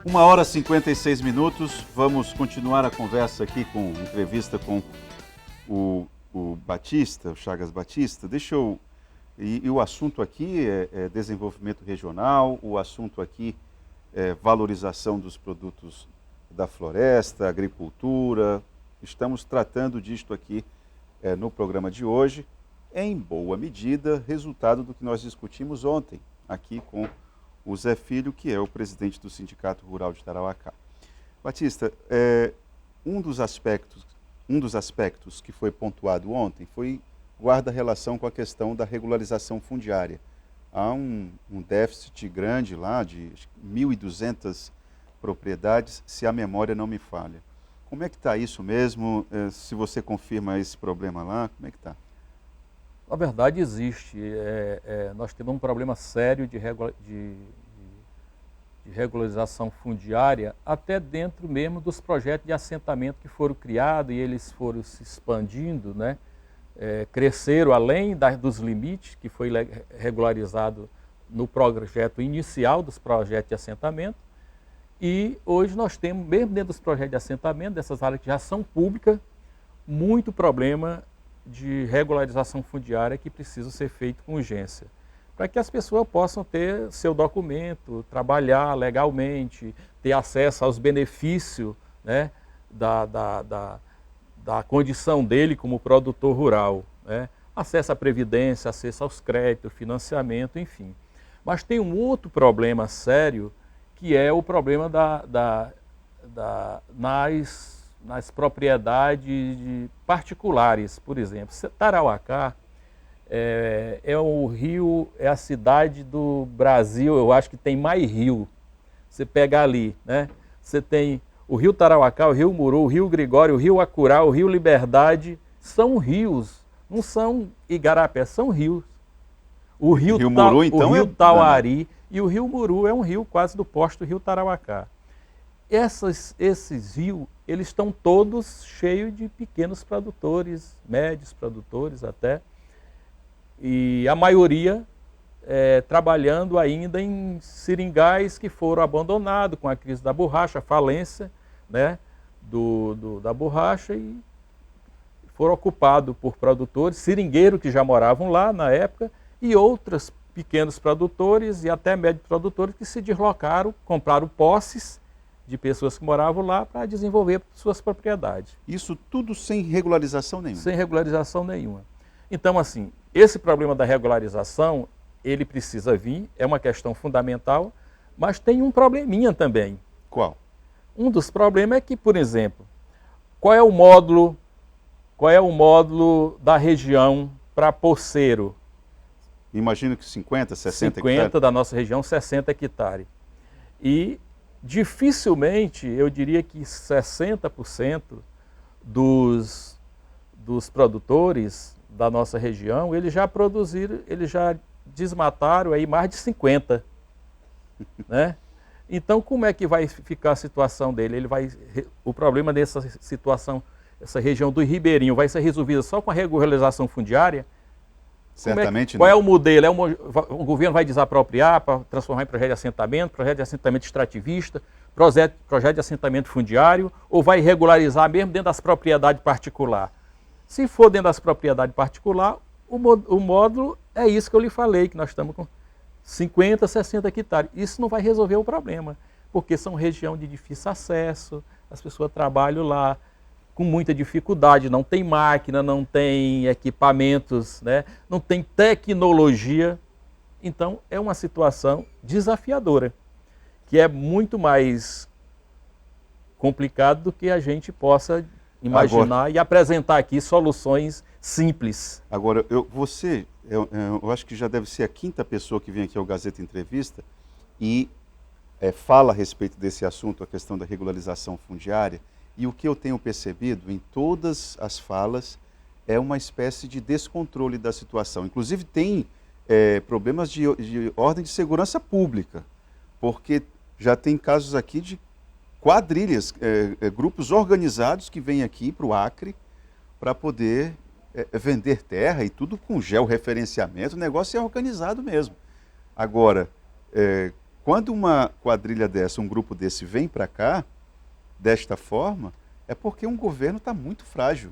1h e 56 minutos, vamos continuar a conversa aqui com entrevista com o Batista, o Chagas Batista. E o assunto aqui é desenvolvimento regional, o assunto aqui é valorização dos produtos da floresta, agricultura. Estamos tratando disto aqui no programa de hoje, em boa medida, resultado do que nós discutimos ontem, aqui com o Zé Filho, que é o presidente do Sindicato Rural de Tarauacá. Batista, um dos aspectos que foi pontuado ontem guarda relação com a questão da regularização fundiária. Há um déficit grande lá de 1.200 propriedades, se a memória não me falha. Como é que está isso mesmo? Se você confirma esse problema lá, como é que está? Na verdade existe. Nós temos um problema sério de regularização fundiária até dentro mesmo dos projetos de assentamento que foram criados e eles foram se expandindo, né? Cresceram além dos limites que foi regularizado no projeto inicial dos projetos de assentamento. E hoje nós temos, mesmo dentro dos projetos de assentamento, dessas áreas que já são públicas, muito problema de regularização fundiária que precisa ser feito com urgência, para que as pessoas possam ter seu documento, trabalhar legalmente, ter acesso aos benefícios, né, da condição dele como produtor rural, né, acesso à previdência, acesso aos créditos, financiamento, enfim. Mas tem um outro problema sério, que é o problema nas propriedades particulares. Por exemplo, Tarauacá é a cidade do Brasil, eu acho que tem mais rio. Você pega ali, né? Você tem o rio Tarauacá, o rio Muru, o rio Gregório, o rio Acurá, o rio Liberdade, são rios, não são igarapé, são rios. O rio Muru, então, o rio Tauari e o rio Muru é um rio quase do posto do rio Tarauacá. Esses rios, eles estão todos cheios de pequenos produtores, médios produtores até, e a maioria trabalhando ainda em seringais que foram abandonados com a crise da borracha, a falência, né, da borracha, e foram ocupados por produtores, seringueiros que já moravam lá na época, e outros pequenos produtores e até médios produtores que se deslocaram, compraram posses de pessoas que moravam lá para desenvolver suas propriedades. Isso tudo sem regularização nenhuma? Sem regularização nenhuma. Então, assim, esse problema da regularização, ele precisa vir, é uma questão fundamental, mas tem um probleminha também. Qual? Um dos problemas é que, por exemplo, qual é o módulo da região para Poceiro? Imagino que 50, 60 50 hectares. da nossa região, 60 hectares. E dificilmente, eu diria que 60% dos produtores da nossa região, eles já produziram, eles já desmataram aí mais de 50, né? Então, como é que vai ficar a situação dele? O problema dessa situação, essa região do Ribeirinho, vai ser resolvida só com a regularização fundiária? Certamente Qual não. é o modelo? O governo vai desapropriar para transformar em projeto de assentamento extrativista, projeto de assentamento fundiário, ou vai regularizar mesmo dentro das propriedades particulares? Se for dentro das propriedades particulares, o módulo é isso que eu lhe falei, que nós estamos com 50, 60 hectares. Isso não vai resolver o problema, porque são regiões de difícil acesso, as pessoas trabalham lá com muita dificuldade, não tem máquina, não tem equipamentos, né? Não tem tecnologia. Então, é uma situação desafiadora, que é muito mais complicado do que a gente possa imaginar e apresentar aqui soluções simples. Agora, eu acho que já deve ser a 5ª pessoa que vem aqui ao Gazeta Entrevista e fala a respeito desse assunto, a questão da regularização fundiária. E o que eu tenho percebido em todas as falas é uma espécie de descontrole da situação. Inclusive tem problemas de ordem de segurança pública, porque já tem casos aqui de quadrilhas, grupos organizados que vêm aqui para o Acre para poder vender terra e tudo com georreferenciamento. O negócio é organizado mesmo. Agora, quando uma quadrilha dessa, um grupo desse vem para cá, desta forma, é porque um governo está muito frágil.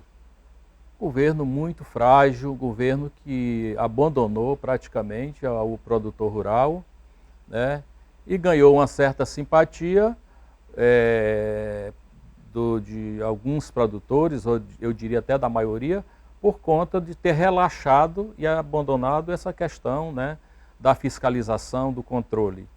Governo muito frágil, governo que abandonou praticamente o produtor rural, né? E ganhou uma certa simpatia de alguns produtores, ou eu diria até da maioria, por conta de ter relaxado e abandonado essa questão, né, da fiscalização, do controle.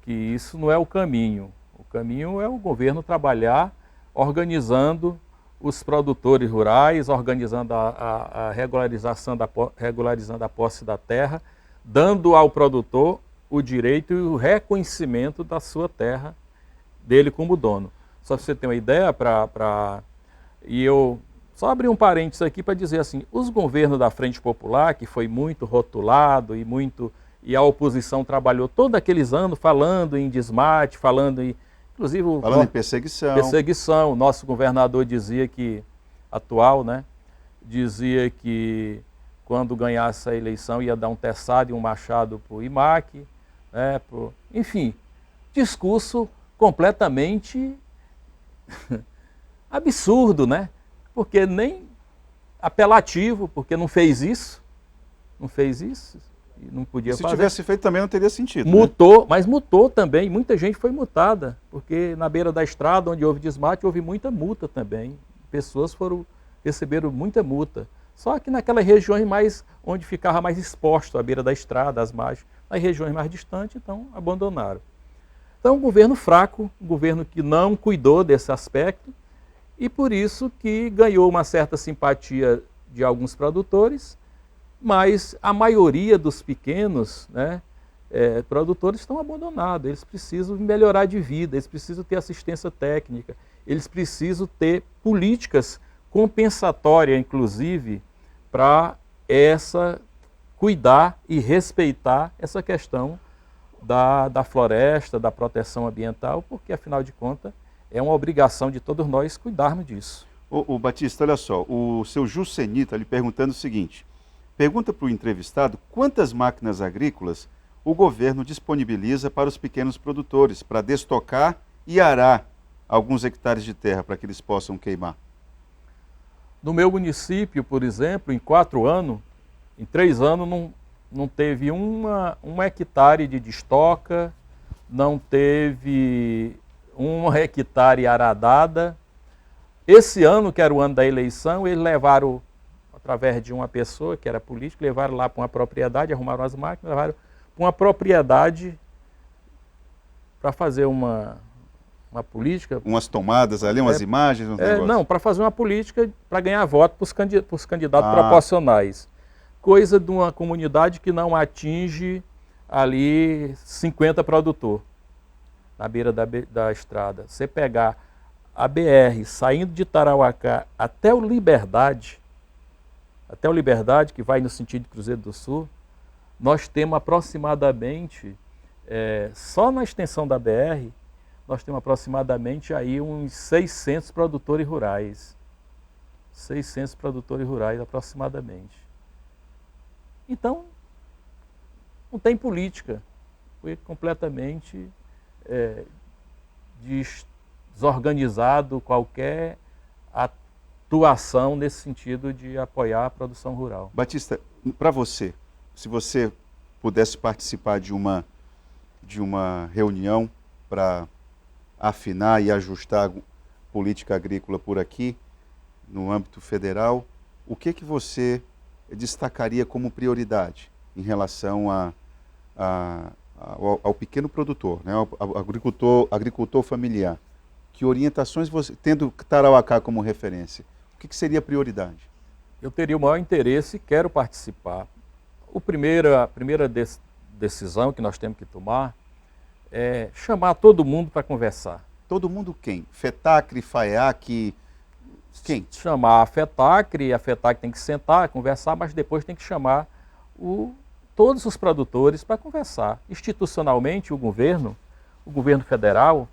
Que isso não é o caminho. O caminho é o governo trabalhar organizando os produtores rurais, organizando a regularizando a posse da terra, dando ao produtor o direito e o reconhecimento da sua terra, dele como dono. Só para você ter uma ideia, e eu só abri um parênteses aqui para dizer assim, os governos da Frente Popular, que foi muito rotulado e a oposição trabalhou todos aqueles anos falando em desmate, falando em, inclusive falando em perseguição. Perseguição. O nosso governador dizia que, atual, né, dizia que quando ganhasse a eleição ia dar um teçado e um machado para o IMAC, né, enfim, discurso completamente absurdo, né? Porque nem apelativo, porque não fez isso, e não podia fazer. Se tivesse feito também não teria sentido. Mutou, né? Mas mutou também, muita gente foi multada, porque na beira da estrada, onde houve desmate, houve muita multa também. Pessoas receberam muita multa. Só que naquelas regiões onde ficava mais exposto, à beira da estrada, as margens, nas regiões mais distantes, então abandonaram. Então, um governo fraco, um governo que não cuidou desse aspecto, e por isso que ganhou uma certa simpatia de alguns produtores, mas a maioria dos pequenos, né, produtores estão abandonados, eles precisam melhorar de vida, eles precisam ter assistência técnica, eles precisam ter políticas compensatórias, inclusive, para cuidar e respeitar essa questão da floresta, da proteção ambiental, porque, afinal de contas, é uma obrigação de todos nós cuidarmos disso. Ô Batista, olha só, o seu Juceni está lhe perguntando o seguinte, pergunta para o entrevistado quantas máquinas agrícolas o governo disponibiliza para os pequenos produtores, para destocar e arar alguns hectares de terra para que eles possam queimar. No meu município, por exemplo, em 4 anos, em 3 anos, não teve um hectare de destoca, não teve 1 hectare aradada. Esse ano, que era o ano da eleição, eles levaram, através de uma pessoa que era político, levaram lá para uma propriedade, arrumaram as máquinas, levaram para uma propriedade para fazer uma política. Umas tomadas ali, umas imagens, uns negócios. Não, para fazer uma política para ganhar voto para os candidatos proporcionais. Coisa de uma comunidade que não atinge ali 50 produtores na beira da estrada. Você pegar a BR saindo de Tarauacá até o Liberdade, que vai no sentido de Cruzeiro do Sul, nós temos aproximadamente, só na extensão da BR, nós temos aproximadamente aí uns 600 produtores rurais. 600 produtores rurais aproximadamente. Então, não tem política. Foi completamente desorganizado qualquer atuação nesse sentido de apoiar a produção rural. Batista, para você, se você pudesse participar de uma reunião para afinar e ajustar a política agrícola por aqui, no âmbito federal, o que você destacaria como prioridade em relação ao pequeno produtor, né, ao agricultor familiar? Que orientações você, tendo Tarauacá como referência, o que seria prioridade? Eu teria o maior interesse e quero participar. A primeira decisão que nós temos que tomar é chamar todo mundo para conversar. Todo mundo quem? FETACRE, FAEAC, quem? Chamar a FETACRE tem que sentar, conversar, mas depois tem que chamar todos os produtores para conversar. Institucionalmente, o governo federal,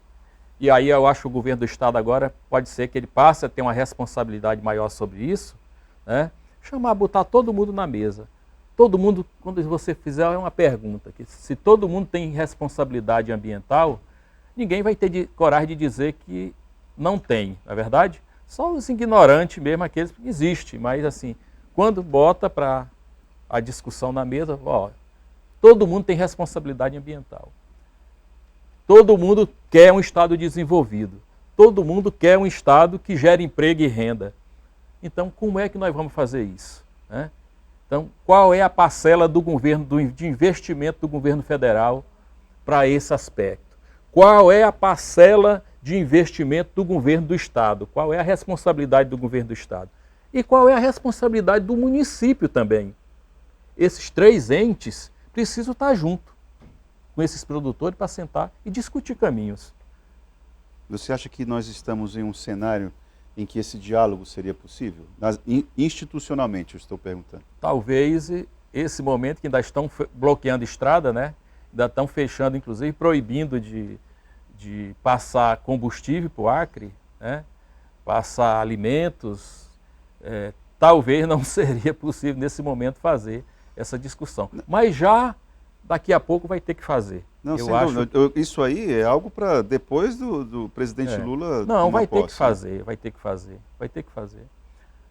e aí eu acho que o governo do estado agora pode ser que ele passe a ter uma responsabilidade maior sobre isso, né? Botar todo mundo na mesa. todo mundo, quando você fizer uma pergunta, que se todo mundo tem responsabilidade ambiental, ninguém vai ter coragem de dizer que não tem, não é verdade? Só os ignorantes mesmo, aqueles que existem, mas assim, quando bota para a discussão na mesa, ó, todo mundo tem responsabilidade ambiental. Todo mundo quer um Estado desenvolvido. Todo mundo quer um Estado que gere emprego e renda. Então, como é que nós vamos fazer isso? Né? Então, qual é a parcela do governo, de investimento do governo federal para esse aspecto? Qual é a parcela de investimento do governo do Estado? Qual é a responsabilidade do governo do Estado? E qual é a responsabilidade do município também? Esses três entes precisam estar juntos com esses produtores para sentar e discutir caminhos. Você acha que nós estamos em um cenário em que esse diálogo seria possível? Institucionalmente, eu estou perguntando. Talvez esse momento que ainda estão bloqueando estrada, né? Ainda estão fechando, inclusive, proibindo de passar combustível para o Acre, né? Passar alimentos, talvez não seria possível nesse momento fazer essa discussão. Mas já daqui a pouco vai ter que fazer. Não, eu acho... Isso aí é algo para depois do presidente Lula. Não, vai ter que fazer, vai ter que fazer, vai ter que fazer.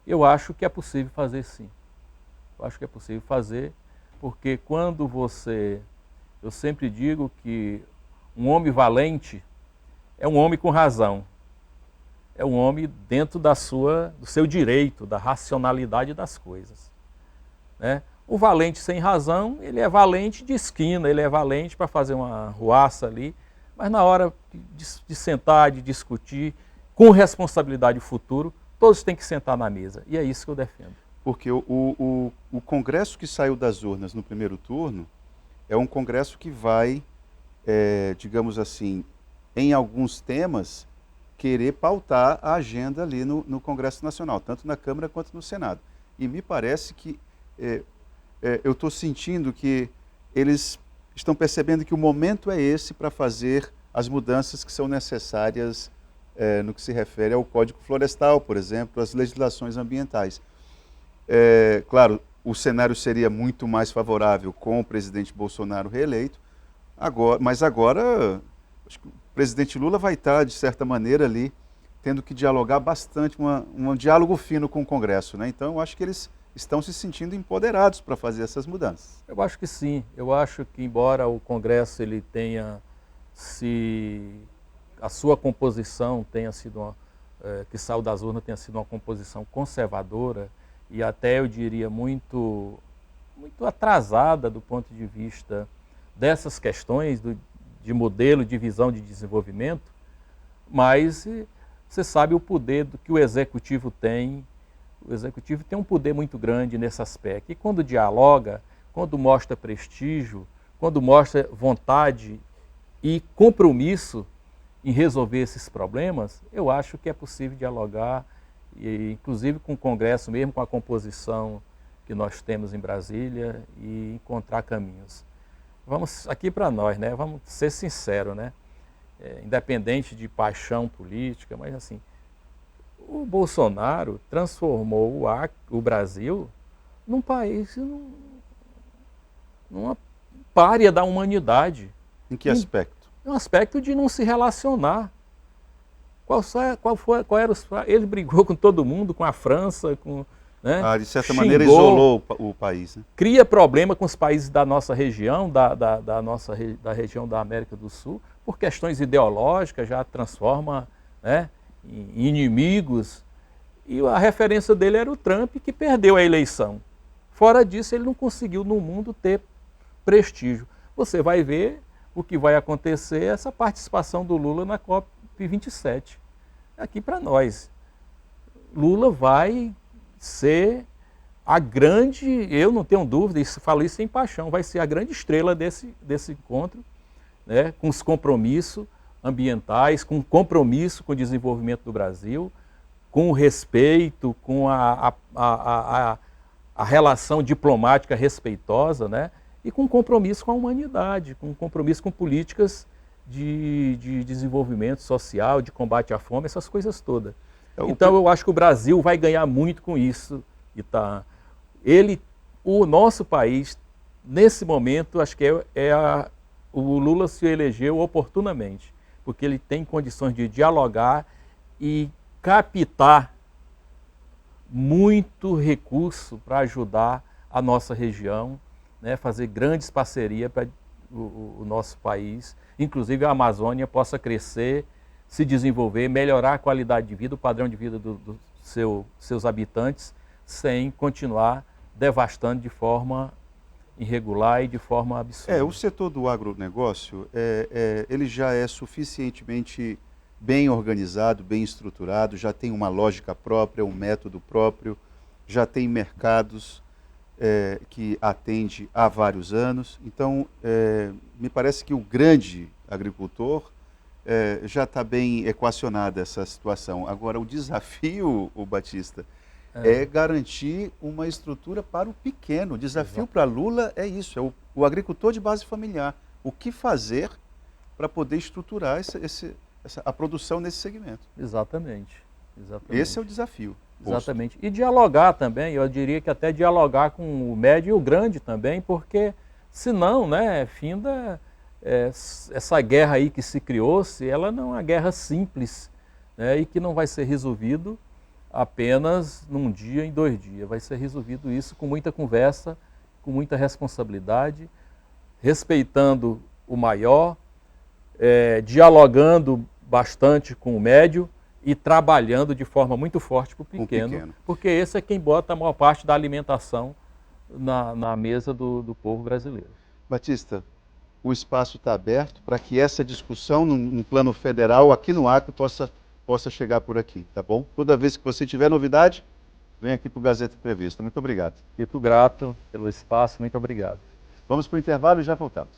Eu acho que é possível fazer, sim. Eu acho que é possível fazer, porque quando você... Eu sempre digo que um homem valente é um homem com razão. É um homem dentro do seu direito, da racionalidade das coisas. Né? O valente sem razão, ele é valente de esquina, ele é valente para fazer uma ruaça ali, mas na hora de sentar, de discutir, com responsabilidade futuro, todos têm que sentar na mesa. E é isso que eu defendo. Porque o Congresso que saiu das urnas no primeiro turno é um Congresso que vai, digamos assim, em alguns temas, querer pautar a agenda ali no Congresso Nacional, tanto na Câmara quanto no Senado. E me parece que... eu estou sentindo que eles estão percebendo que o momento é esse para fazer as mudanças que são necessárias no que se refere ao Código Florestal, por exemplo, às legislações ambientais. Claro, o cenário seria muito mais favorável com o presidente Bolsonaro reeleito, mas agora acho que o presidente Lula vai estar, de certa maneira, ali, tendo que dialogar bastante, um diálogo fino com o Congresso, né? Então, eu acho que eles estão se sentindo empoderados para fazer essas mudanças. Eu acho que sim. Eu acho que, embora o Congresso ele tenha a sua composição tenha sido que saiu das urnas tenha sido uma composição conservadora e até eu diria muito atrasada do ponto de vista dessas questões de modelo, de visão de desenvolvimento, mas você sabe o poder que o Executivo tem. O Executivo tem um poder muito grande nesse aspecto. E quando dialoga, quando mostra prestígio, quando mostra vontade e compromisso em resolver esses problemas, eu acho que é possível dialogar, inclusive com o Congresso mesmo, com a composição que nós temos em Brasília, e encontrar caminhos. Vamos aqui para nós, né? Vamos ser sinceros, né? Independente de paixão política, mas assim, o Bolsonaro transformou o Brasil num país, numa pária da humanidade. Em que aspecto? Um aspecto de não se relacionar. Qual era ele brigou com todo mundo, com a França, né? De certa maneira isolou o país. Né? Cria problema com os países da nossa região, da região da América do Sul, por questões ideológicas, já transforma, né, em inimigos. E a referência dele era o Trump, que perdeu a eleição. Fora disso, ele não conseguiu no mundo ter prestígio. Você vai ver o que vai acontecer, essa participação do Lula na COP27. Aqui para nós. Lula vai ser a grande, eu não tenho dúvida, falo isso sem paixão, vai ser a grande estrela desse encontro, né, com os compromissos ambientais, com o compromisso com o desenvolvimento do Brasil, com o respeito, com a relação diplomática respeitosa, né, e com compromisso com a humanidade, com compromisso com políticas de desenvolvimento social, de combate à fome, essas coisas todas. Então eu acho que o Brasil vai ganhar muito com isso. Ele o nosso país, nesse momento, acho que o Lula se elegeu oportunamente, porque ele tem condições de dialogar e captar muito recurso para ajudar a nossa região, né, fazer grandes parcerias para o nosso país, inclusive a Amazônia possa crescer, se desenvolver, melhorar a qualidade de vida, o padrão de vida dos seus habitantes, sem continuar devastando de forma irregular e de forma absurda. O setor do agronegócio, ele já é suficientemente bem organizado, bem estruturado, já tem uma lógica própria, um método próprio, já tem mercados que atende há vários anos. Então, me parece que o grande agricultor já está bem equacionada essa situação. Agora, o desafio, o Batista, é garantir uma estrutura para o pequeno. O desafio para Lula é isso, é o agricultor de base familiar. O que fazer para poder estruturar a produção nesse segmento? Exatamente. Esse é o desafio. Exatamente. E dialogar também, eu diria que até dialogar com o médio e o grande também, porque senão, né, finda essa guerra aí que se criou-se, ela não é uma guerra simples, né, e que não vai ser resolvido apenas num dia, em 2 dias. Vai ser resolvido isso com muita conversa, com muita responsabilidade, respeitando o maior, dialogando bastante com o médio e trabalhando de forma muito forte para o pequeno, porque esse é quem bota a maior parte da alimentação na mesa do povo brasileiro. Batista, o espaço está aberto para que essa discussão no plano federal, aqui no Acre, possa chegar por aqui, tá bom? Toda vez que você tiver novidade, vem aqui para o Gazeta Entrevista. Muito obrigado. Fico grato pelo espaço, muito obrigado. Vamos para o intervalo e já voltamos.